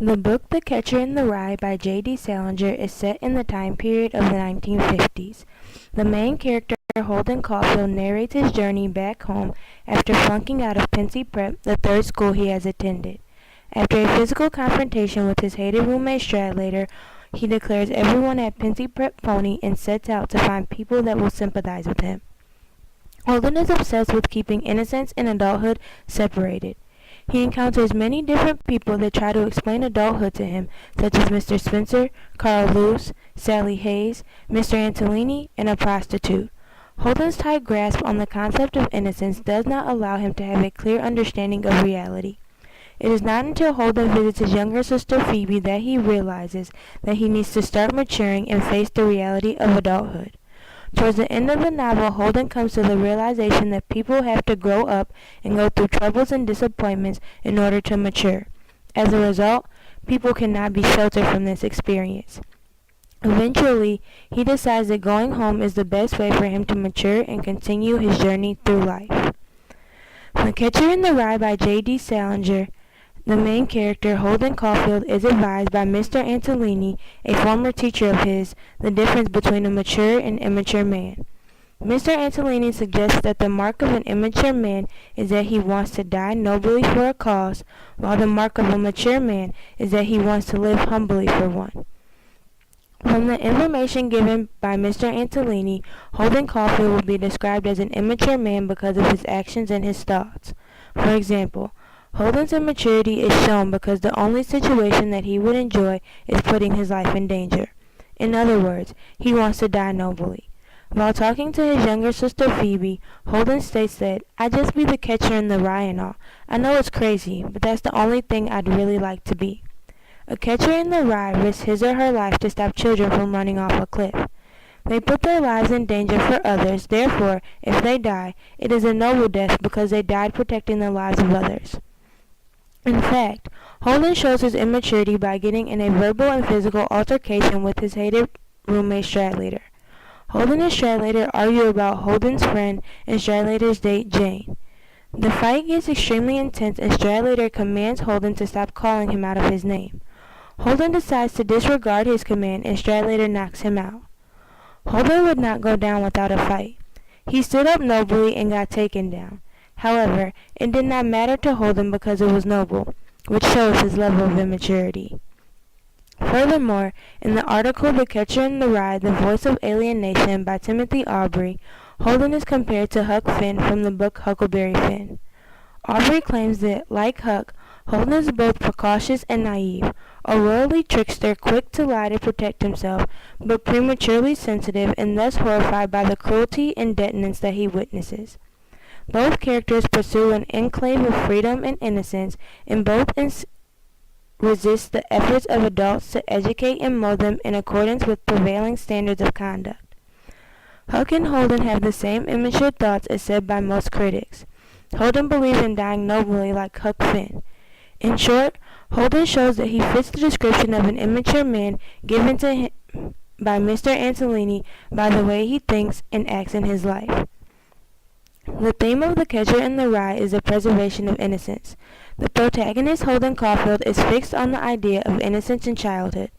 The book The Catcher in the Rye by J.D. Salinger is set in the time period of the 1950s. The main character, Holden Caulfield, narrates his journey back home after flunking out of Pensy Prep, the third school he has attended. After a physical confrontation with his hated roommate Stradlater, he declares everyone at Pensy Prep phony and sets out to find people that will sympathize with him. Holden is obsessed with keeping innocence and adulthood separated. He encounters many different people that try to explain adulthood to him, such as Mr. Spencer, Carl Luce, Sally Hayes, Mr. Antolini, and a prostitute. Holden's tight grasp on the concept of innocence does not allow him to have a clear understanding of reality. It is not until Holden visits his younger sister Phoebe that he realizes that he needs to start maturing and face the reality of adulthood. Towards the end of the novel, Holden comes to the realization that people have to grow up and go through troubles and disappointments in order to mature. As a result, people cannot be sheltered from this experience. Eventually, he decides that going home is the best way for him to mature and continue his journey through life. The Catcher in the Rye by J.D. Salinger. The main character, Holden Caulfield, is advised by Mr. Antolini, a former teacher of his, the difference between a mature and immature man. Mr. Antolini suggests that the mark of an immature man is that he wants to die nobly for a cause, while the mark of a mature man is that he wants to live humbly for one. From the information given by Mr. Antolini, Holden Caulfield will be described as an immature man because of his actions and his thoughts. For example, Holden's immaturity is shown because the only situation that he would enjoy is putting his life in danger. In other words, he wants to die nobly. While talking to his younger sister Phoebe, Holden states that, "I just be the catcher in the rye and all. I know it's crazy, but that's the only thing I'd really like to be." A catcher in the rye risks his or her life to stop children from running off a cliff. They put their lives in danger for others, therefore, if they die, it is a noble death because they died protecting the lives of others. In fact, Holden shows his immaturity by getting in a verbal and physical altercation with his hated roommate Stradlater. Holden and Stradlater argue about Holden's friend and Stradlater's date, Jane. The fight gets extremely intense and Stradlater commands Holden to stop calling him out of his name. Holden decides to disregard his command and Stradlater knocks him out. Holden would not go down without a fight. He stood up nobly and got taken down. However, it did not matter to Holden because it was noble, which shows his level of immaturity. Furthermore, in the article The Catcher in the Rye, The Voice of Alienation by Timothy Aubrey, Holden is compared to Huck Finn from the book Huckleberry Finn. Aubrey claims that, like Huck, Holden is both precautious and naive, a worldly trickster quick to lie to protect himself, but prematurely sensitive and thus horrified by the cruelty and detonance that he witnesses. Both characters pursue an enclave of freedom and innocence, and both resist the efforts of adults to educate and mold them in accordance with prevailing standards of conduct. Huck and Holden have the same immature thoughts as said by most critics. Holden believes in dying nobly like Huck Finn. In short, Holden shows that he fits the description of an immature man given to him by Mr. Antolini by the way he thinks and acts in his life. The theme of The Catcher in the Rye is the preservation of innocence. The protagonist, Holden Caulfield, is fixed on the idea of innocence in childhood.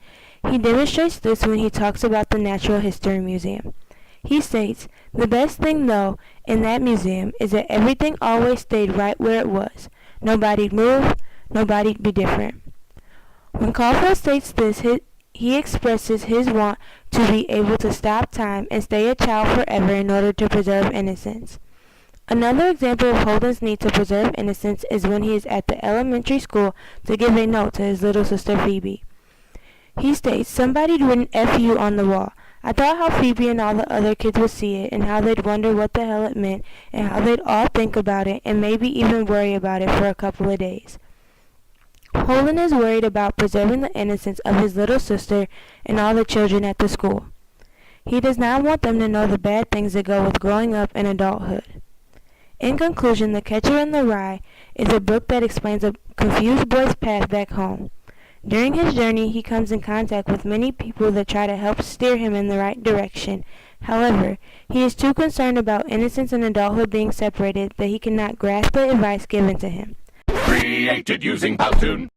He demonstrates this when he talks about the Natural History Museum. He states, "The best thing, though, in that museum is that everything always stayed right where it was. Nobody'd move, nobody'd be different." When Caulfield states this, he expresses his want to be able to stop time and stay a child forever in order to preserve innocence. Another example of Holden's need to preserve innocence is when he is at the elementary school to give a note to his little sister Phoebe. He states, "Somebody'd written F.U. on the wall. I thought how Phoebe and all the other kids would see it and how they'd wonder what the hell it meant and how they'd all think about it and maybe even worry about it for a couple of days." Holden is worried about preserving the innocence of his little sister and all the children at the school. He does not want them to know the bad things that go with growing up and adulthood. In conclusion, The Catcher in the Rye is a book that explains a confused boy's path back home. During his journey, he comes in contact with many people that try to help steer him in the right direction. However, he is too concerned about innocence and adulthood being separated that he cannot grasp the advice given to him. Created using Powtoon.